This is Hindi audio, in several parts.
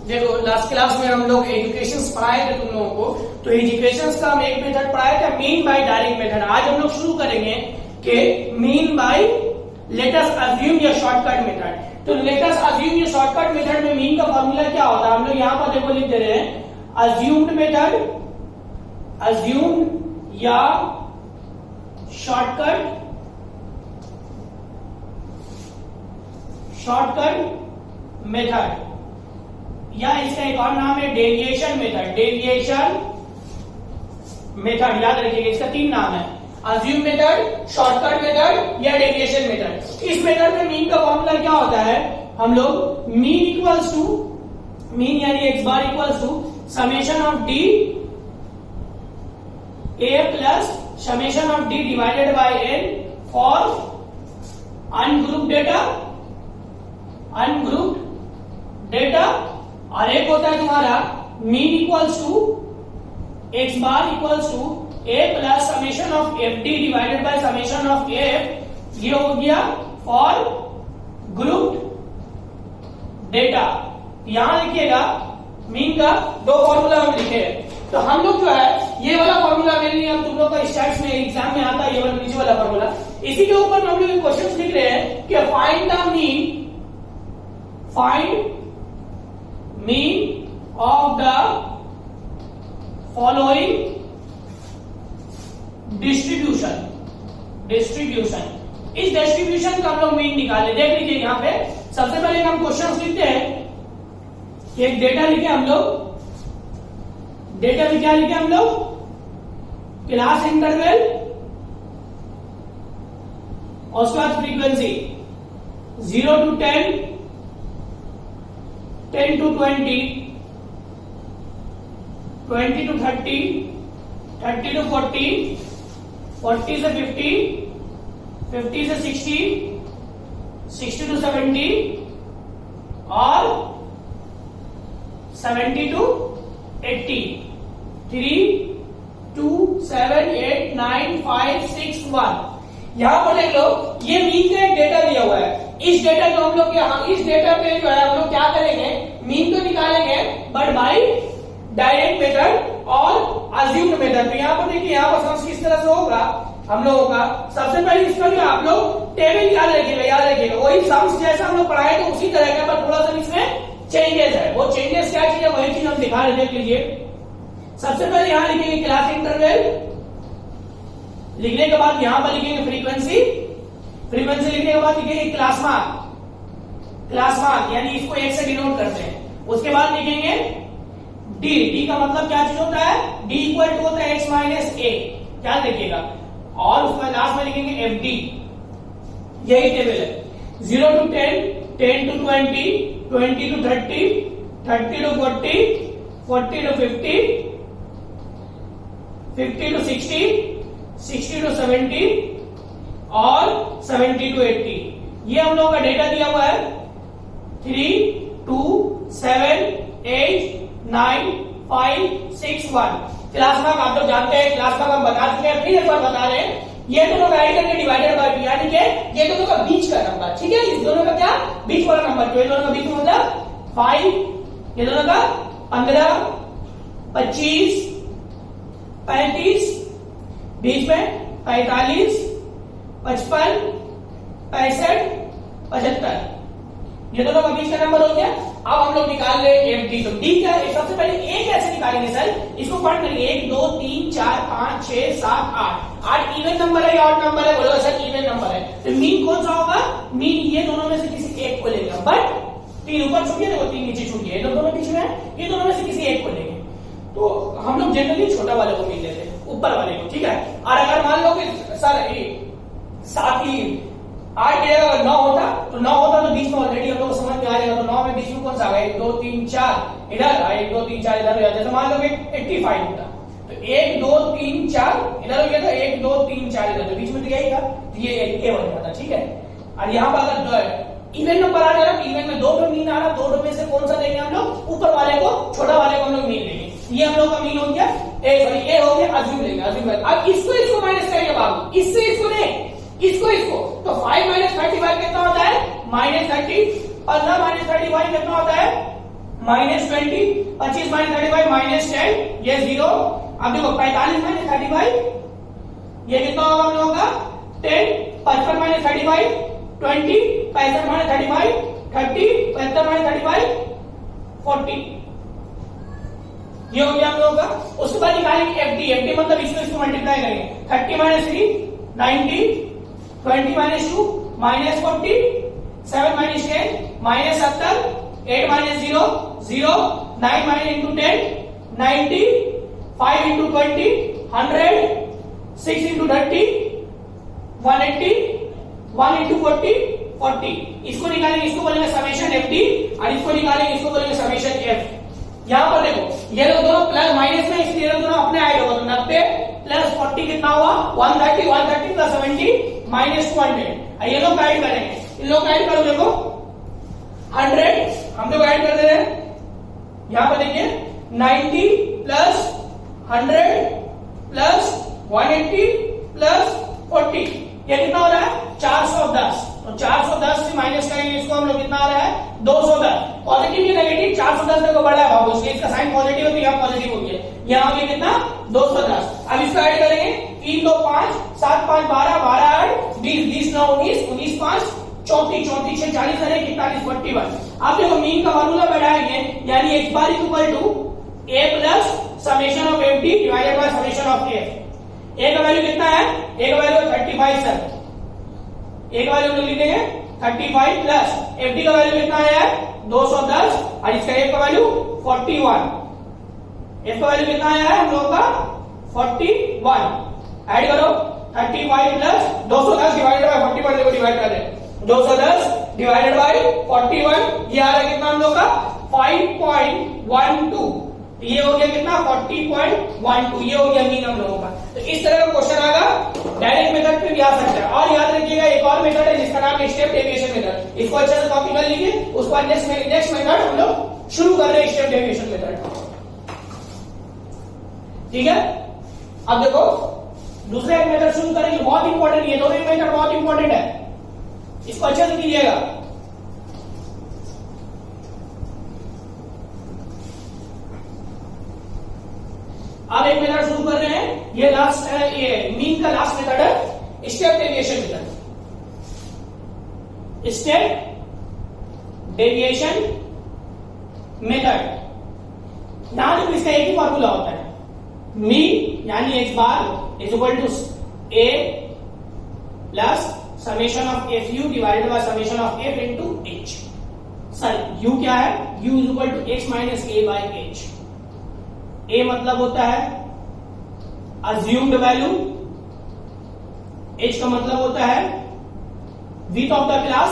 देखो लास्ट क्लास में हम लोग एजुकेशन पढ़ाए थे तुम लोगों को, तो एजुकेशन का हम एक मेथड पढ़ाया था, मीन बाय डायरेक्ट मेथड। आज हम लोग शुरू करेंगे कि mean by let us assume या शॉर्टकट मेथड। तो लेट अस अज्यूम या शॉर्टकट मेथड में मीन का फॉर्मूला क्या होता है, हम लोग यहां पर देखो लिख दे रहे हैं अज्यूम्ड मेथड, अज्यूम या शॉर्टकट मेथड, या इसका एक और नाम है डेविएशन मेथड। डेविएशन मेथड याद रखिएगा, इसका 3 नाम है, अज्यूम मेथड, शॉर्टकट मेथड या डेविएशन मेथड। इस मेथड में मीन का फॉर्मूला क्या होता है, हम लोग मीन इक्वल्स टू, मीन यानी X bar equals to summation of D A plus summation of D divided by N for ungroup data, और एक होता है तुम्हारा mean equals to X bar equals to A plus summation of F D divided by summation of F, ये हो गया फॉर ग्रुप डेटा। यहां लिखिएगा मीन का 2 फॉर्मूला हम लिखे हैं, तो हम लोग जो है ये वाला फॉर्मूला मेरे लिए हम तुम लोग का स्टैट्स में एग्जाम में आता है, ये वाला नीचे वाला फॉर्मूला, इसी के ऊपर हम लोग क्वेश्चंस लिख रहे हैं कि find the mean of the following distribution. इस डिस्ट्रीब्यूशन का हम लोग मीन निकाले। देख लीजिए यहां पे सबसे पहले हम क्वेश्चन लिखते हैं, एक डेटा लिखे हम लोग, डेटा में क्या लिखे हम लोग, क्लास इंटरवल और उसके बाद frequency 0 to 10, 10 to 20, 20 to 30, 30 to 40, 40 से 50, 50 से 60, 60 to 70 और 70 to 80। 3, 2, 7, 8, 9, 5, 6, 1। यहां पर देख लो ये मीन का एक डेटा दिया हुआ है, इस डेटा को हम लोग इस डेटा पे जो है हम लोग क्या करेंगे, मीन तो निकालेंगे बट बाय डायरेक्ट मेथड और अज्यूम्ड मेथड। तो यहां पर देखिए यहां पर सम्स किस तरह से होगा हम लोगों का, सबसे पहले इसका जो आप लोग टेबल याद रखिएगा, वही सम्स जैसा हम लोग पढ़ाए थे उसी तरह का, पर थोड़ा सा इसमें चेंजेस है। वो चेंजेस क्या चीज है, वही चीज हम दिखा रहे, देख लीजिए। सबसे पहले यहां लिखेंगे क्लास इंटरवल, लिखने के बाद यहां पर लिखेंगे फ्रीक्वेंसी लिखने के बाद लिखेंगे क्लास मार्क यानी इसको 1 से डिनोट करते हैं। उसके बाद लिखेंगे डी का मतलब क्या चीज होता है, डी इक्वल टू होता है एक्स माइनस ए, क्या देखिएगा, और उसके लास्ट में लिखेंगे एफ डी, यही टेबल है। 0 to 10, 10 to 20, 20 to 30, 30 to 40, 40 to 50, 50 to 60, 60 to 70 और 70 to 80। ये हम लोगों का डेटा दिया हुआ है 3, 2, 7, 8, 9, 5, 6, 1। क्लास मार्क आप लोग जानते हैं, क्लास मार्क हम बता चुके हैं, फिर एक बार बता रहे हैं, ये दोनों का ऐड करके डिवाइडेड बाय 2, यानी कि ये दोनों का बीच का नंबर, ठीक है, इस दोनों का क्या बीच वाला नंबर, तो ये दोनों का बीच में मतलब 5, ये दोनों का 15, 25, 35, बीच में 45, 55, 65, 75, ये दोनों का बीच का नंबर हो गया। अब हम लोग निकाल रहे हैं एफ डी। तो डी क्या है, सबसे पहले ए कैसे निकालेंगे सर, इसको पढ़ करिए, 1, 2, 3, 4, 5, 6, 7, 8 इवन नंबर है या ऑड नंबर है, बोलो सर इवन नंबर है, तो मीन कौन सा होगा, मीन ये दोनों में से किसी एक को लेंगे, बट 3 ऊपर छूट गया, देखो 3 नीचे छूट गया, दोनों बीच में ये दोनों में से किसी एक को लेंगे। तो हम लोग जनरली छोटा वाले को मीन लेते हैं, ऊपर वाले को, ठीक है। और अगर मान लो कि सर 7 ही 8 की जगह 9 होता तो 9 होता तो बीच में ऑलरेडी हम लोग समझ में आ जाएगा, तो 9 में बीच में कौन सा आ गया, 1, 2, 3, 4 इधर, 1, 2, 3, 4 इधर हो जाता। जैसे मान लो कि 85 होता तो 1, 2, 3, 4 इधर हो गया था, 1, 2, 3, 4 इधर, तो बीच में तो यही था, तो ये ए बन जाता, ठीक है। और यहाँ पर अगर इवन नंबर आ जाए, इवन में 2 मीन आ रहा, 2 में से कौन सा लेंगे हम लोग, ऊपर वाले को, छोटा वाले को हम लोग मीन लेंगे। ये हम लोग का मीन हो गया ए हो गया, अज्यूम लेंगे, अज्यूम। अब इसको माइनस करेंगे बाबू, इससे इसको नहीं, इसको तो 5 - 35 कितना होता है, -30, और 9 - 35 कितना होता है, माइनस 20, 25 माइनस 35 माइनस 10, ये 0। अब देखो 45 माइनस 35, ये कितना होगा हम लोगों का 10, 55 माइनस 35 20, 65 माइनस 35 30, 75 माइनस 35 40, ये हो गया हम लोगों का। उसके बाद निकालेंगे एफडी, एफडी मतलब इसको मल्टीप्लाई करेंगे। 30 minus 3 90, 20 minus 2 minus 40, 7 minus 10 minus 70, 8 minus 0 0, 9 minus into 10 90, 5 into 20 100, 6 into 30 180, 1 into 40 40। इसको निकालेंगे, इसको बोलेंगे समेशन एफडी और इसको निकालेंगे, इसको बोलेंगे समेशन एफ। यहां पर देखो ये लोग दोनों प्लस माइनस में, इसलिए दोनों अपने ऐड होगा। तो 90 प्लस 40 कितना हुआ 130, 130 प्लस 70 माइनस 200। ये लोग ऐड करेंगे, इन लोग ऐड करो, देखो 100 हम लोग ऐड कर दे रहे हैं। यहां पर देखिए 90 प्लस 100 प्लस 180 प्लस 40, ये कितना हो रहा है 410। तो 410 से माइनस करेंगे इसको हम लोग, कितना आ रहा है 210। पॉजिटिव या नेगेटिव 410 देखो बड़ा है बाबू, इसलिए इसका साइन पॉजिटिव है तो यहाँ पॉजिटिव हो गया। यहाँ हो गया कितना 210। अब इसको ऐड करेंगे 3 2 5 7 5 12 12 8 20 20 9 19 19 5 34 34 6 40 41 41। अब देखो मीन का फार्मूला बढ़ाएंगे, यानी x bar equal to a plus summation of F D divided by summation of F. a का वैल्यू कितना है, a का वैल्यू 35 सर, a का वैल्यू लिख देंगे 35 प्लस एफ डी का वैल्यू कितना है 210 और इसका f का वैल्यू 41, f का वैल्यू कितना आया है हम लोगों का 41। ऐड करो 35 प्लस 210 डिवाइडेड बाय 41, देखो डिवाइड कर रहे 210 डिवाइडेड बाय 41, ये आ रहा है कितना हम लोग का 5.12। ये हो गया कितना 40.12, ये हो गया मीन हम लोगों का। तो इस तरह का क्वेश्चन आएगा, डायरेक्ट मेथड पे भी आ सकता है। और याद रखिएगा एक और मेथड है जिसका नाम है स्टेप डेविएशन मेथड, इसको अच्छे से कॉपी कर लीजिए। उसके बाद नेक्स्ट मेथड हम लोग शुरू कर रहे हैं स्टेप डेविएशन मेथड, ठीक है। अब देखो दूसरा एक मेथड शुरू करेंगे, बहुत इंपॉर्टेंट, ये दोनों मेथड बहुत इंपॉर्टेंट है, इसको अच्छे से कीजिएगा। अब एक मेथड शुरू कर रहे हैं, ये लास्ट है, ये मीन का लास्ट मेथड है step deviation method. Step deviation method, यहां देखो इसका एक ही फॉर्मूला होता है, मीन यानी x bar is equal to a plus summation of F U divided by summation of F into h। Sir u क्या है, u is equal to x minus a by h। a मतलब होता है अज्यूम्ड वैल्यू, h का मतलब होता है width of the class,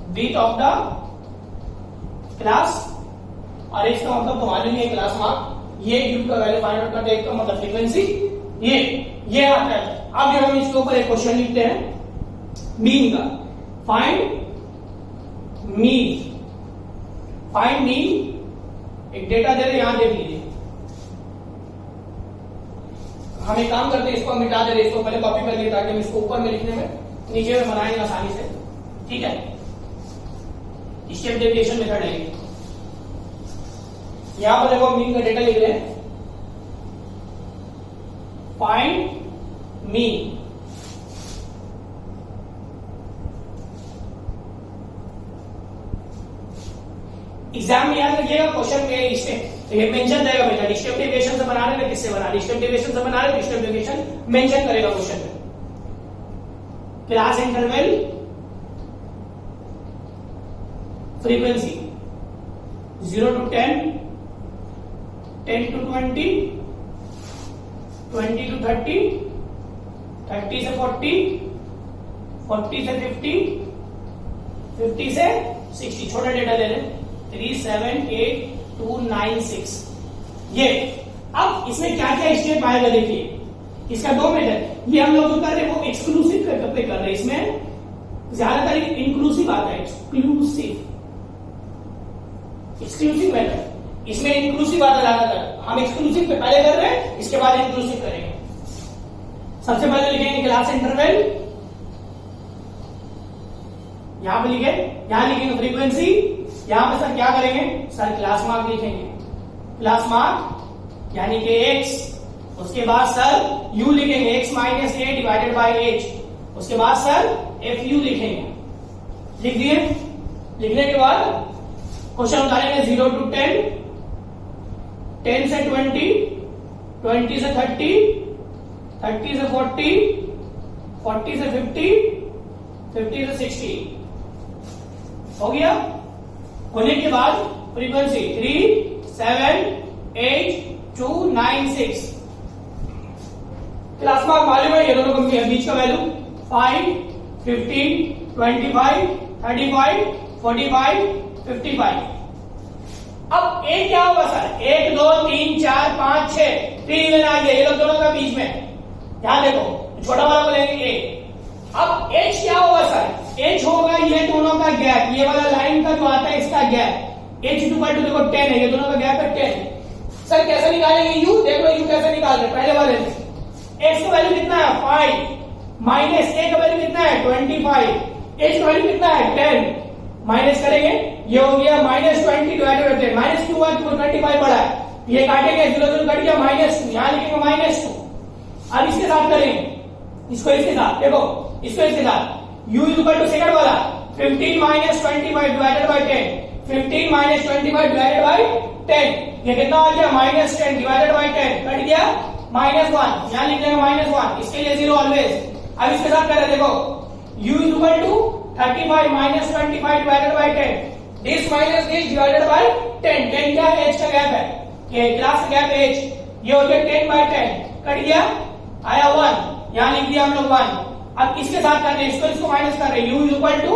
width of the class, और h का मतलब तो मालूम है क्लास मार्क। ये u का वैल्यू फाइंड आउट करते हैं, मतलब फ्रीक्वेंसी ये आता है। अब जब हम इसके ऊपर एक क्वेश्चन लिखते हैं मीन का, फाइंड मीन, फाइंड मीन, एक डेटा दे रहे यहां देख लीजिए। हम एक काम करते हैं, इसको हम मिटा दे रहे, इसको पहले कॉपी कर लिए ताकि हम इसको ऊपर में लिखने में नीचे में बनाएंगे आसानी से, ठीक है। स्टेप डेविएशन मेथड है। यहां पर देखो मीन का डेटा लिख रहे हैं, फाइंड मीन, एग्जाम में याद रखिएगा क्वेश्चन में स्टेप ये मेंशन रहेगा मेथड। स्टेप डेविएशन से बना रहे हैं, किससे बना रहे हैं, स्टेप डेविएशन से बना रहे हैं, स्टेप डेविएशन मेंशन करेगा क्वेश्चन में। Class interval, frequency 0 to 10, 10 to 20, 20 to 30, 30 से 40, 40 से 50, 50 से 60। छोटा डेटा ले रहे 3 7 8 2 9 6। ये अब इसमें क्या क्या स्टेप आएगा देखिए, इसका दो मेथड, ये हम लोग जो कर रहे हैं वो एक्सक्लूसिव पे कर रहे हैं, इसमें ज्यादातर इंक्लूसिव आता है, एक्सक्लूसिव मेथड, इसमें इंक्लूसिव आता है ज्यादातर। हम एक्सक्लूसिव पे पहले कर रहे हैं, इसके बाद इंक्लूसिव करेंगे। सबसे पहले लिखेंगे क्लास इंटरवल, यहां पे लिखे, यहां लिखेंगे फ्रीक्वेंसी यहां पे सर क्या करेंगे, सर क्लास मार्क लिखेंगे, क्लास मार्क यानी कि x, उसके बाद सर u लिखेंगे, x minus A divided by H, उसके बाद सर एफ यू लिखेंगे। लिख दिए, लिखने के बाद क्वेश्चन उतारेंगे 0 to 10, 10 से 20, 20 से 30, 30 से 40, 40 से 50, 50 से 60 हो गया। होने के बाद फ्रीक्वेंसी 3, 7, 8, 2, 9, 6। क्लास मार्क मालूम है, ये दोनों कंपनी है, बीच का वैल्यू 5, 15, 25, 35, 45, 55। अब ए क्या होगा सर, 1, 2, 3, 4, 5, 6 3 इलेवन आ गया, ये लोग दोनों का बीच में, ध्यान देखो छोटा वाला को लेंगे ए। अब एच क्या होगा सर, एच होगा ये दोनों का गैप, ये वाला लाइन का जो आता है इसका गैप, एच इक्वल टू देखो 10 है, ये दोनों का गैप है 10। सर कैसे निकालेंगे यू, देख लो यू कैसे निकाल रहे पहले वाले में, एक्स का वैल्यू कितना है 5, माइनस ए का वैल्यू कितना है 25, एच का वैल्यू कितना है 10, माइनस करेंगे ये हो गया -20 डिवाइडेड बाय 10, माइनस क्यों हुआ क्योंकि 25 बड़ा है, ये काटेंगे 0 0 कट गया -2, यहां लिखेंगे -2। अब इसके साथ करेंगे, इसको इसके साथ देखो, इसको इसके साथ u इक्वल टू सेकंड वाला 15 minus 25 divided by 10, 15 minus 25 divided by 10, ये कितना आ गया -10 डिवाइडेड बाय 10, कट गया -1, यहां लिख देंगे -1, इसके लिए 0 ऑलवेज। अब इसके साथ करें देखो u equal to 35 minus 25 divided by 10, this minus this divided by 10, 10 क्या है, h का गैप है, ये क्लास का गैप है h, ये हो गया 10 बाय 10, कट गया आया 1, यहां लिख दिया हम लोग 1। अब इसके साथ कर रहे हैं, इसको इसको माइनस कर रहे हैं, u equal to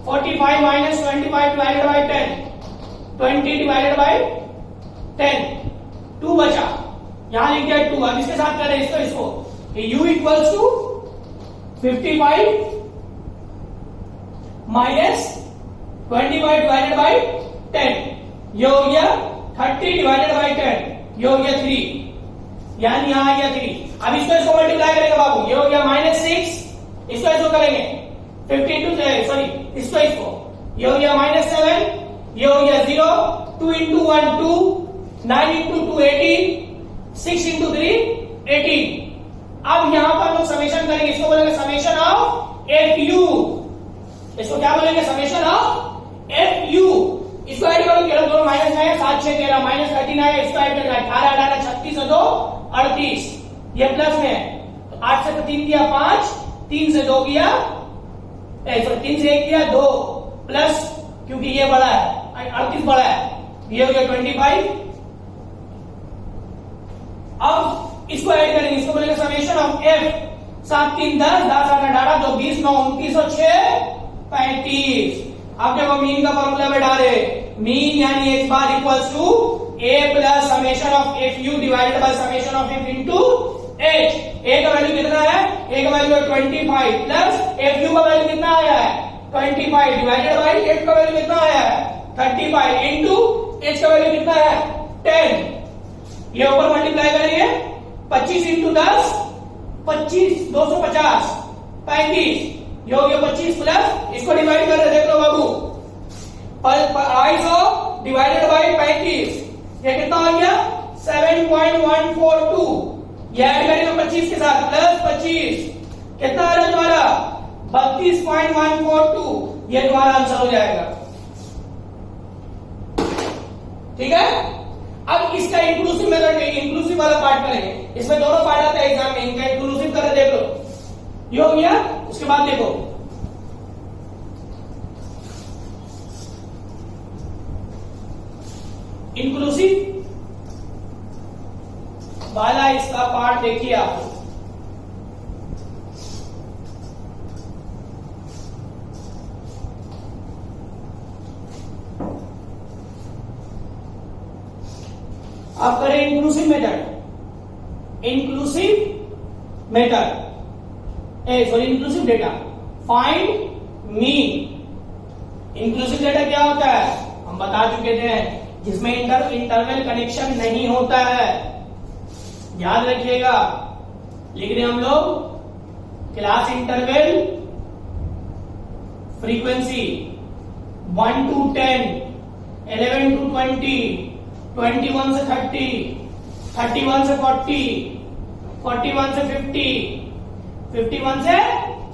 45 minus 25 divided by 10, 20 divided by 10, 2 बचा, यहां लिख दिया 2। अब इसके साथ कर रहे हैं इसको इसको, u equals to 55 minus 25 divided by 10, ये हो गया 30 डिवाइडेड बाय 10, ये हो गया 3, यानी यहां आ गया 3। अब इसको मल्टीप्लाई करेंगे बाबू, ये हो गया -6, इसको इसको करेंगे 15 टू सॉरी इसको ये हो गया -7, ये हो गया 0, 2 into 1 2, 9 into 2 18, 6 into 3 18। अब यहां पर लोग समेशन करेंगे, इसको बोलेंगे समेशन ऑफ एफ यू, इसको क्या बोलेंगे समेशन ऑफ एफ यू। इसको ऐड करो, दोनों माइनस है 7 6 13 माइनस 39 है, इसको ऐड करना है 18 18 36 और 2 38, ये प्लस में है, तो 8 से 3 किया 5, 3 से 2 किया 3 से 1 किया 2, प्लस क्योंकि ये बड़ा है 38 बड़ा है, ये हो गया 25। अब इसको ऐड करेंगे, इसको बोलेंगे समेशन ऑफ एफ, 7 3 10 10 8 18 2 20 9 29 और 6 35। अब देखो मीन का फॉर्मूला में डाले, मीन यानी h bar equals to a plus summation of F U divided by summation of F into h। a का वैल्यू कितना है, a का वैल्यू है 25 प्लस एफ यू का वैल्यू कितना आया है 25 डिवाइडेड बाय h का वैल्यू कितना आया है 35 इनटू h का वैल्यू कितना है 10। ये ऊपर मल्टीप्लाई करेंगे 25 इंटू 10 25 250 35, ये हो गया 25 प्लस इसको डिवाइड कर रहे, देख लो बाबू 250 डिवाइडेड बाय 35, ये कितना हो गया 7.142, ये ऐड करेंगे 25 के साथ प्लस 25, कितना आ रहा है तुम्हारा 32.142, ये तुम्हारा आंसर हो जाएगा। ठीक है, अब इसका इंक्लूसिव मेथड, इंक्लूसिव वाला पार्ट करेंगे, इसमें दोनों पार्ट आता है एग्जाम में, इनका इंक्लूसिव कर देख लो, ये हो गया। उसके बाद देखो इंक्लूसिव वाला इसका पार्ट देखिए आप, आप करें inclusive method, inclusive method sorry inclusive data, find mean. Inclusive data क्या होता है हम बता चुके थे, जिसमें इंटरवल कनेक्शन नहीं होता है, याद रखिएगा। लिख रहे हम लोग class interval frequency 1 to 10 11 to 20, 21 से 30, 31 से 40, 41 से 50, 51 से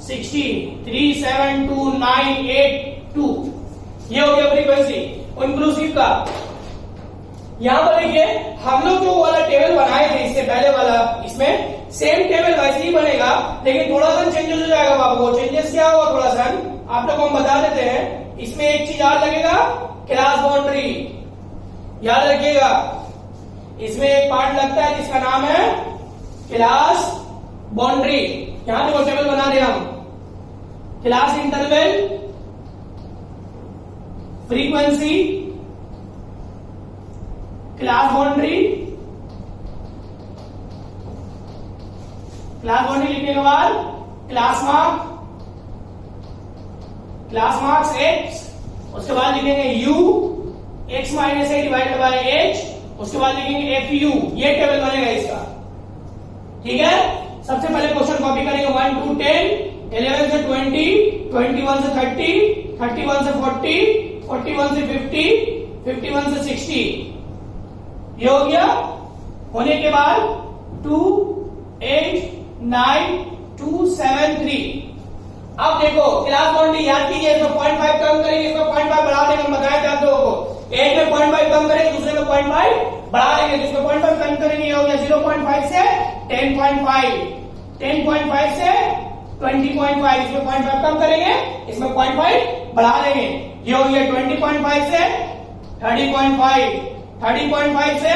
60, 3, 7, 2, 9, 8, 2। ये हो गया फ्रीक्वेंसी इंक्लूसिव का। यहां पर देखिए हम लोग जो वाला टेबल बनाए थे इससे पहले वाला, इसमें सेम टेबल वैसे ही बनेगा, लेकिन थोड़ा सा चेंजेस हो जाएगा बाबू। वो चेंजेस क्या होगा थोड़ा सा आप लोग को हम बता देते हैं। इसमें एक चीज याद लगेगा, क्लास बाउंड्री याद रखिएगा। इसमें एक पार्ट लगता है जिसका नाम है क्लास बाउंड्री। यहां देखो टेबल बना रहे हम, class interval, frequency, class boundary. Class boundary लिखने के बाद क्लास मार्क्स एक्स, उसके बाद लिखेंगे you x minus A divided by H, उसके बाद लिखेंगे एफ यू। ये टेबल बनेगा इसका, ठीक है। सबसे पहले क्वेश्चन कॉपी करेंगे 1 to 10, 11 से 20, 21 से 30, 31 से 40, 41 से 50, 51 से 60। ये हो गया। होने के बाद 2, 8, 9, 2, 7, 3। अब देखो क्लास बाउंड्री याद कीजिए, इसमें 0.5 कम करेंगे, इसमें 0.5 बढ़ा देंगे। हम बताया था आप लोगों को, एक में 0.5 कम करेंगे, दूसरे में 0.5 बढ़ा देंगे। जिसमें 0.5 कम करेंगे ये हो गया 0.5 से 10.5, 10.5 से 20.5। इसमें 0.5 कम करेंगे, इसमें 0.5 बढ़ा देंगे। ये हो गया 20.5 से 30.5, 30.5 से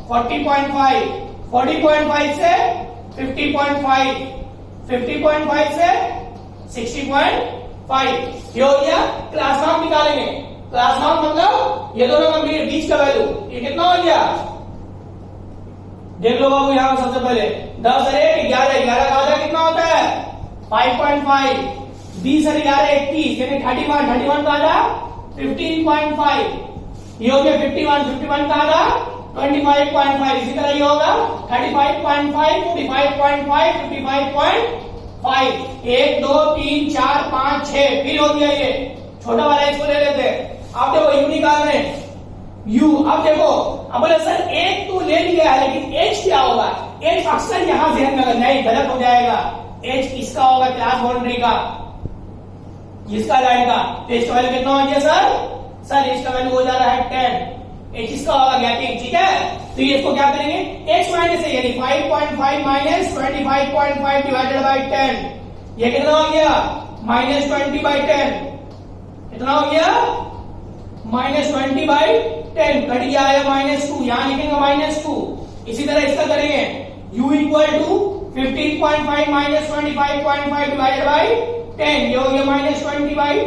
40.5, 40.5 से 50.5, 50.5 से 60.5। ये हो गया। क्लास नाम निकालेंगे। क्लास नाम मतलब ये दोनों का बीच का वैल्यू, ये कितना हो गया देख लो बाबू। यहां सबसे पहले 10 अरे 11, 11 का आधा कितना होता है 5.5, 20 अरे 11 21 यानी 31, 31 का आधा 15.5। ये हो गया 51, 51 का आधा 25.5। इसी तरह ये होगा 35.5, 45.5, 55.5। 1, 2, 3, 4, 5, 6 फिर हो गया ये छोटा वाला। इसको ले लेते हैं। आप देखो यू निकाल रहे हैं, यू। अब देखो अब बोले सर एक तो ले लिया है, लेकिन एच क्या होगा? एच अक्सर यहां ध्यान में अगर नहीं गलत हो जाएगा। एच किसका होगा? क्लास बाउंड्री का, इसका लाइन का। तो एच का वैल्यू कितना हो गया सर एच का वैल्यू हो जा रहा है 10। एच इसका होगा गैपिंग, ठीक है। तो ये इसको क्या करेंगे, एक्स माइनस है यानी 5.5 माइनस 25.5 डिवाइडेड बाई 10। ये कितना हो गया माइनस 20 बाई 10। कितना हो गया माइनस 20 बाई 10। कट गया है -2, यहां लिखेंगे -2। इसी तरह इसका करेंगे u equal to 15.5 minus 25.5 divided by 10। ये हो गया -20 बाई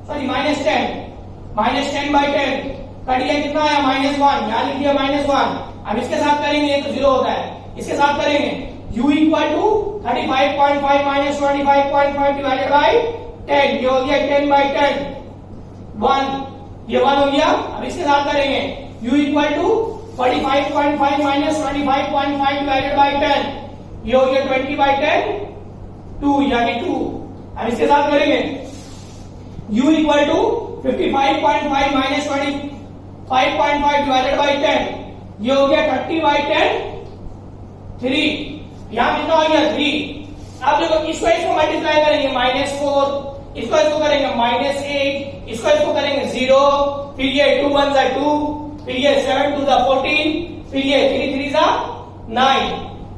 -10 बाई 10। कट गया कितना आया -1, यहां लिख दिया -1। अब इसके साथ करेंगे तो 0 होता है। इसके साथ करेंगे u equal to 35.5 minus 25.5 divided by 10। ये हो गया 10 बाई 10 1। ये 1 हो गया। अब इसके साथ करेंगे u equal to 45.5 minus 25.5 divided by 10। ये हो गया 20 बाई 10 2 यानी 2। अब इसके साथ करेंगे u equal to 55.5 minus 25.5 divided by 10। ये हो गया 30 बाई 10 3। यहां कितना हो गया 3। अब देखो इसको मल्टीप्लाई करेंगे -4, इसको करेंगे -8, इसको करेंगे 0, फिर ये 2 1 जा 2, फिर ये 7 2 जा 14, फिर ये 3 3 जा 9।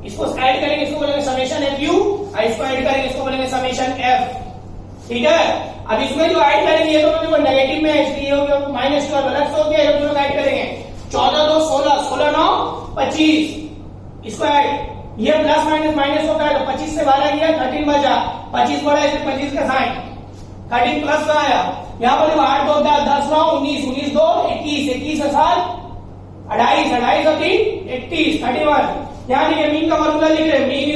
इसको ऐड करेंगे, इसको बोलेंगे समेशन एफ यू, और इसको ऐड करेंगे, इसको बोलेंगे समेशन एफ। ठीक है। अब इसमें जो ऐड करेंगे ये दोनों देखो नेगेटिव में है, इसलिए ये हो गया -2 प्लस हो गया। ये दोनों ऐड करेंगे 14 2 16, 16 9 25। इसको ऐड, ये प्लस माइनस माइनस होता है तो 25 से 12 गया 13 बचा, 25 बढ़ा इसलिए 25 का साइन 13 प्लस का आया। यहाँ पर 8 2 10 9 19 19 2 21 21 के साथ 28 28 और 3 31 31। यानी ये मीन का फॉर्मूला लिख रहे हैं, मीन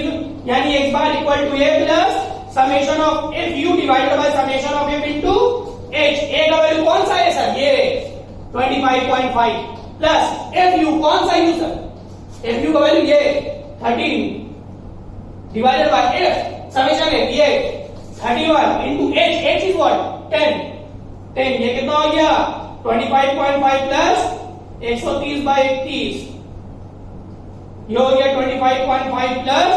यानी x bar equal to a plus summation of F U divided by summation of F into h। a का वैल्यू कौन सा है सर? ये 25.5 प्लस एफ यू कौन सा यू सर? एफ यू का वैल्यू ये 13 डिवाइडेड बाय एफ समेशन है ये 31 into h। h is what 10। ये कितना हो गया 25.5 प्लस 130 बाई 31, ये हो गया 25.5 प्लस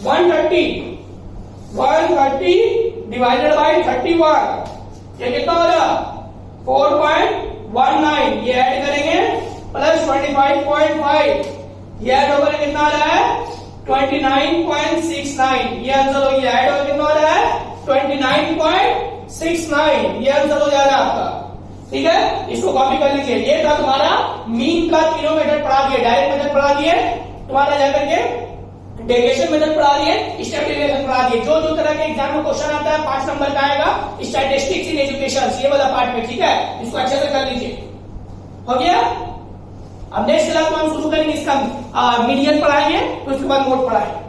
130 डिवाइडेड बाई 31, ये कितना हो रहा 4.19, ये ऐड करेंगे प्लस 25.5, ये ऐड होकर कितना आ रहा है 29.69, ये आंसर हो गया, ऐड होकर कितना हो रहा है 29.69, ये आंसर हो जा रहा है आपका। ठीक है, इसको कॉपी कर लीजिए। ये था तुम्हारा मीन का तीनों मेथड पढ़ा दिए, डायरेक्ट मेथड पढ़ा दिए, तुम्हारा जाकर के डेविएशन मेथड पढ़ा दिए, स्टेप डेविएशन पढ़ा दिए। जो जो तरह के एग्जाम में क्वेश्चन आता है 5 नंबर का आएगा स्टैटिस्टिक्स इन एजुकेशन, ये वाला पार्ट में। ठीक है, इसको अच्छे से कर लीजिए। हो गया, अब नेक्स्ट क्लास में हम शुरू करेंगे इसका मीडियन पढ़ाएंगे, तो उसके बाद मोड पढ़ाएंगे।